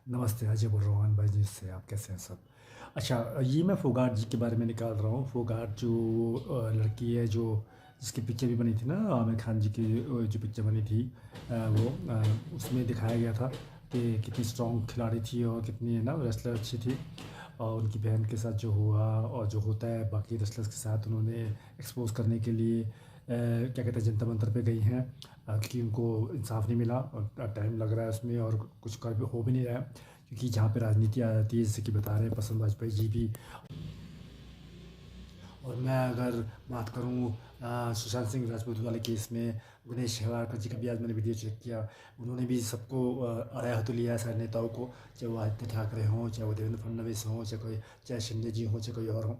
नमस्ते, अजय बोल रहा हूँ अनबाई न्यूज़ से। आप कैसे हैं सब? अच्छा, ये मैं फोगाट जी के बारे में निकाल रहा हूँ। फोगाट जो लड़की है, जो जिसकी पिक्चर भी बनी थी ना, आमिर खान जी की जो पिक्चर बनी थी, वो उसमें दिखाया गया था कि कितनी स्ट्रॉन्ग खिलाड़ी थी और कितनी है ना रेसलर अच्छी थी। और उनकी बहन के साथ जो हुआ और जो होता है बाकी रेसलर्स के साथ, उन्होंने एक्सपोज करने के लिए क्या कहते हैं जंतर मंतर पे गई हैं, क्योंकि उनको इंसाफ नहीं मिला और टाइम लग रहा है उसमें और कुछ कर भी हो भी नहीं रहा है, क्योंकि जहाँ पे राजनीति आ जाती है, जैसे कि बता रहे हैं पसंद वाजपेयी जी भी। और मैं अगर बात करूँ सुशांत सिंह राजपूत वाले केस में, गणेश हेवाड़कर जी का भी आज मैंने वीडियो चेक किया। उन्होंने भी सबको अड़ाया हाथों लिया है, सारे नेताओं को, चाहे वो आदित्य ठाकरे हों, चाहे वो देवेंद्र फडणवीस हों, चाहे शिंदे जी हों, चाहे कोई और हों।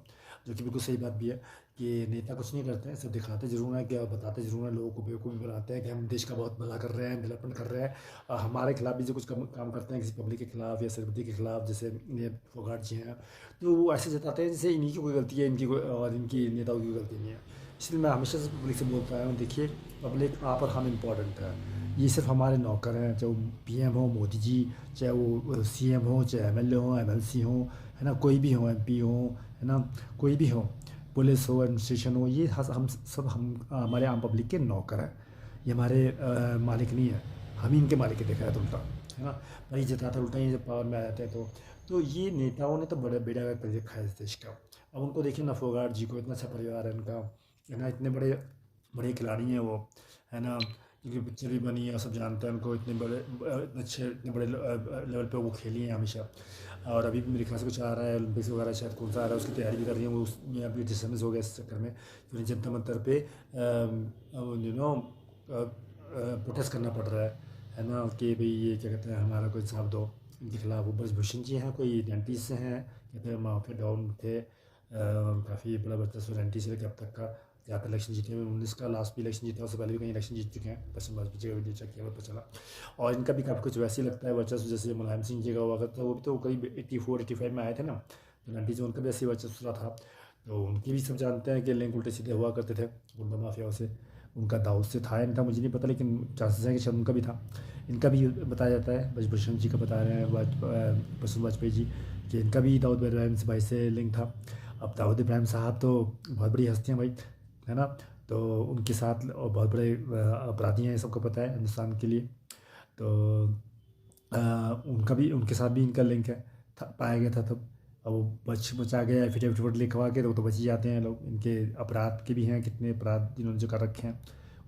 जो कि बिल्कुल सही बात भी है कि नेता कुछ नहीं करते हैं, सब दिखाते ज़रूर हैं, क्या बताते ज़रूर हैं, लोगों को बेवकूफ़ भी बनाते हैं कि हम देश का बहुत भला कर रहे हैं, डेवलपमेंट कर रहे हैं। हमारे खिलाफ भी जो कुछ काम करते हैं, किसी पब्लिक के खिलाफ या सेलिब्रिटी के खिलाफ, जैसे ये फोगाट जी हैं, तो वो ऐसे जताते हैं जैसे इन्हीं की कोई गलती है, इनकी कोई और इनकी नेताओं की गलती नहीं है। इसलिए मैं हमेशा से पब्लिक से बोलता आया हूँ, देखिए, पब्लिक आप और हम इम्पोर्टेंट है। ये सिर्फ हमारे नौकर हैं, चाहे वो पीएम हो मोदी जी, चाहे वो सीएम हो, चाहे एमएलए हो, एमएलसी हो, है ना, कोई भी हो, एमपी हो, है ना, कोई भी हो, पुलिस हो, एडमिनिस्ट्रेशन हो, ये हम सब हमारे आम पब्लिक के नौकर हैं। ये हमारे मालिक नहीं है, हम ही इनके मालिक है, देखा है तो उल्टा, है ना। पर ये जताता उल्टा ही जब पावर में आ जाते हैं तो ये नेताओं ने तो बड़े बेड़ा गर्क कर रखा है इस देश का। अब उनको देखिए ना, फोगाट जी को, इतना अच्छा परिवार है उनका, है ना, इतने बड़े बड़े खिलाड़ी हैं वो, है ना, क्योंकि पिक्चर भी बनी है और सब जानते हैं उनको, इतने बड़े इतने अच्छे इतने बड़े लेवल पे वो खेली हैं हमेशा। और अभी भी मेरे ख्याल से कुछ आ रहा है ओलंपिक्स वगैरह, शायद कौन सा आ रहा है, उसकी तैयारी भी कर रही है वो, उसमें अभी डिसमिस हो गया इस चक्कर में, फिर जंतर मंतर पे यू नो प्रोटेस्ट करना पड़ रहा है ना, कि भाई ये क्या कहते हैं, हमारा कोई हिसाब दो इनके खिलाफ। वो ब्रजभूषण जी हैं, कोई 90s से हैं, कहते हैं माफिया डॉन थे, काफ़ी बड़ा वर्चस्व 90 से लेकर अब तक का। यहाँ पर इलेक्शन जीते हुए 19 का लास्ट भी इलेक्शन जीता, उससे पहले भी कहीं इलेक्शन जीत चुके हैं, पश्चिम वाजपेयी जी का वीडियो चेक किया पता चला। और इनका भी काफ़ी कुछ वैसे ही लगता है वर्चस्व, जैसे मुलायम सिंह जी का हुआ करता, वो भी तो करीब 84-85 में आए थे ना, तो 90s में उनका भी ऐसे ही वर्चस्व रहा था। तो उनकी भी सब जानते हैं कि लिंक उल्टे सीधे हुआ करते थे गुंडा माफियाओं से। उनका दाऊद से था या नहीं था मुझे नहीं पता, लेकिन चांसेस हैं कि शायद उनका भी था। इनका भी बताया जाता है, ब्रजभूषण जी का बता रहे हैं, प्रसून वाजपेयी जी, कि इनका भी दाऊद इब्राहिम से भाई से लिंक था। अब दाऊद इब्राहिम साहब तो बहुत बड़ी हस्तियाँ भाई, है ना, तो उनके साथ और बहुत बड़े अपराधी हैं, सबको पता है हिंदुस्तान के लिए। तो उनका भी, उनके साथ भी इनका लिंक है, पाया गया था तब। अब वो बचा गया, एफिडेविट लिखवा के तो बच ही जाते हैं लोग। इनके अपराध के भी हैं, कितने अपराध इन्होंने जो कर रखे हैं,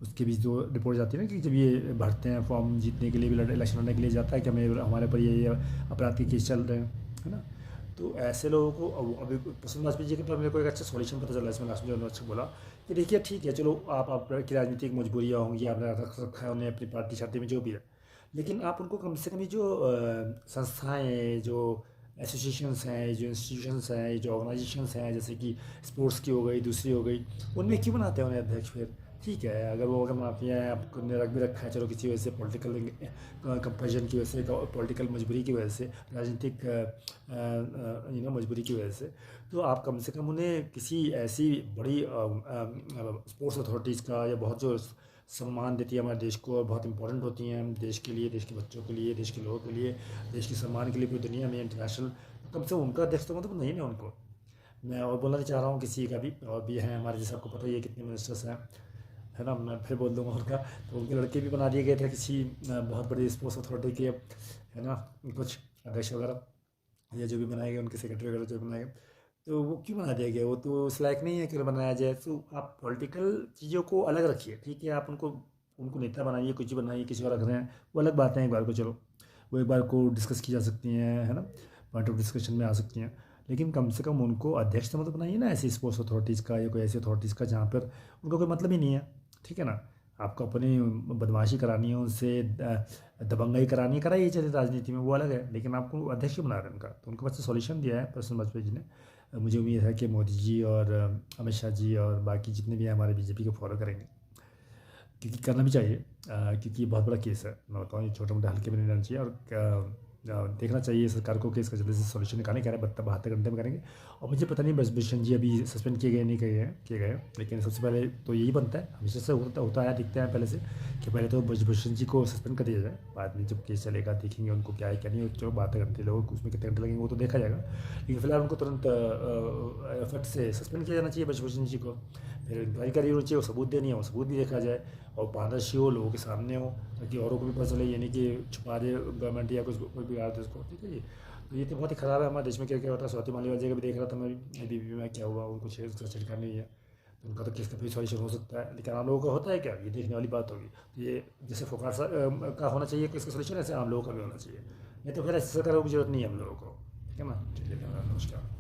उसके भी जो रिपोर्ट जाती है ना, कि जब ये भरते हैं फॉर्म जीतने के लिए भी, इलेक्शन लड़ने के लिए जाता है कि हमें हमारे पर ये अपराध के केस चल रहे हैं, है ना। तो ऐसे लोगों को अभी प्रसन्न वाजपेयी जी के पर मेरे को एक अच्छा सॉल्यूशन पता चला इसमें, लास्ट में जो अच्छा बोला कि देखिए ठीक है, चलो आपकी राजनीतिक मजबूरियाँ होंगी, आपने रख रखा है उन्हें अपनी पार्टी शार्टी में, जो भी है, लेकिन आप उनको कम से कम ये जो संस्थाएँ, जो एसोसिएशंस हैं, जो इंस्टीट्यूशंस हैं, जो ऑर्गेनाइजेशंस हैं, जैसे कि स्पोर्ट्स की हो गई, दूसरी हो गई, उनमें क्यों बनाते हैं उन्हें अध्यक्ष फिर? ठीक है, अगर वो अगर माफिया है, आपको ने रख भी रखा है, चलो किसी वजह से पॉलिटिकल कंपल्शन की वजह से, पॉलिटिकल मजबूरी की वजह से, राजनीतिक मजबूरी की वजह से, तो आप कम से कम उन्हें किसी ऐसी बड़ी स्पोर्ट्स अथॉरिटीज़ का, या बहुत जो सम्मान देती है हमारे देश को और बहुत इंपॉर्टेंट होती हैं देश के लिए, देश के बच्चों के लिए, देश के लोगों के लिए, देश के सम्मान के लिए पूरी दुनिया में इंटरनेशनल, तो कम से कम उनका अध्यक्ष तो मतलब नहीं ना उनको। मैं और बोलना नहीं चाह रहा हूँ किसी का भी, और भी हैं हमारे, जैसे आपको पता ही है कितने मिनिस्टर्स हैं, है ना, मैं फिर बोल दूँगा उनका। तो उनके लड़के भी बना दिए गए थे किसी बहुत बड़ी स्पोर्ट्स अथॉरिटी के, है ना, कुछ अध्यक्ष वगैरह, या जो भी बनाए गए उनके सेक्रेटरी वगैरह जो बनाए गए। तो वो क्यों बना दिया गया? वो तो उस लायक नहीं है कि बनाया जाए। तो आप पॉलिटिकल चीज़ों को अलग रखिए, ठीक है, आप उनको उनको नेता बनाइए, कुछ भी बनाइए, किसी और रख रहे हैं, वो अलग बात है, एक बार को चलो, वो एक बार को डिस्कस की जा सकती हैं, है ना, पॉइंट ऑफ डिस्कशन में आ सकती हैं। लेकिन कम से कम उनको अध्यक्ष तो मतलब बनाइए ना ऐसी स्पोर्ट्स अथॉरिटीज़ का, या कोई ऐसी अथॉरिटीज़ का जहाँ पर उनका कोई मतलब ही नहीं है, ठीक है ना। आपको अपनी बदमाशी करानी है उनसे, दबंगई करानी है, कराइए, चलिए राजनीति में, वो अलग है, लेकिन आपको अध्यक्ष क्यों बना रहे हैं उनका? तो उनके पास से सॉल्यूशन दिया है प्रसन्न वाजपेयी जी ने। मुझे उम्मीद है कि मोदी जी और अमित शाह जी और बाकी जितने भी हैं हमारे बीजेपी को फॉलो करेंगे, क्योंकि करना भी चाहिए, क्योंकि ये बहुत बड़ा केस है। मैं बताऊँ, ये छोटे मोटे हल्के में नहीं लेना चाहिए। और देखना चाहिए सरकार को कि इसका जल्दी से सॉल्यूशन निकालें। कह रहे हैं 72 घंटे में करेंगे। और मुझे पता नहीं ब्रजभूषण जी अभी सस्पेंड किए गए नहीं किए गए, लेकिन सबसे पहले तो यही बनता है, हमेशा से होता आया, दिखते हैं पहले से, कि पहले तो ब्रजभूषण जी को सस्पेंड कर दिया जाए, बाद में जब केस चलेगा देखेंगे उनको क्या है क्या नहीं। चलो 72 घंटे लोगों को उसमें कितने घंटे लगेंगे वो तो देखा जाएगा, लेकिन फिलहाल उनको तुरंत इफेक्ट से सस्पेंड किया जाना चाहिए ब्रजभूषण जी को। फिर इंक्वायरी करी होनी चाहिए, वो सबूत देनी है, वो सबूत भी देखा जाए और पारदर्शी हो, लोगों के सामने हो, ताकि औरों को भी पता चले, ये नहीं कि छुपा दे गवर्नमेंट या कुछ कोई बिगाड़ दे उसको। ठीक है जी। तो ये तो बहुत ही ख़राब है हमारे देश में, क्या क्या होता है। स्वाति मालीवाल जी का भी देख रहा था मैं भी, बीबी में क्या हुआ, उनको छेड़छाड़ नहीं है, तो उनका तो केस का भी सॉल्यूशन हो सकता है, लेकिन आम लोगों का होता है क्या, ये देखने वाली बात होगी। तो ये जैसे फोकाट का होना चाहिए केस का सॉल्यूशन, ऐसे आम लोगों का भी होना चाहिए, नहीं तो फिर ऐसी सरकारों की जरूरत नहीं है हम लोगों को। ठीक है ना, चलिए, नमस्कार।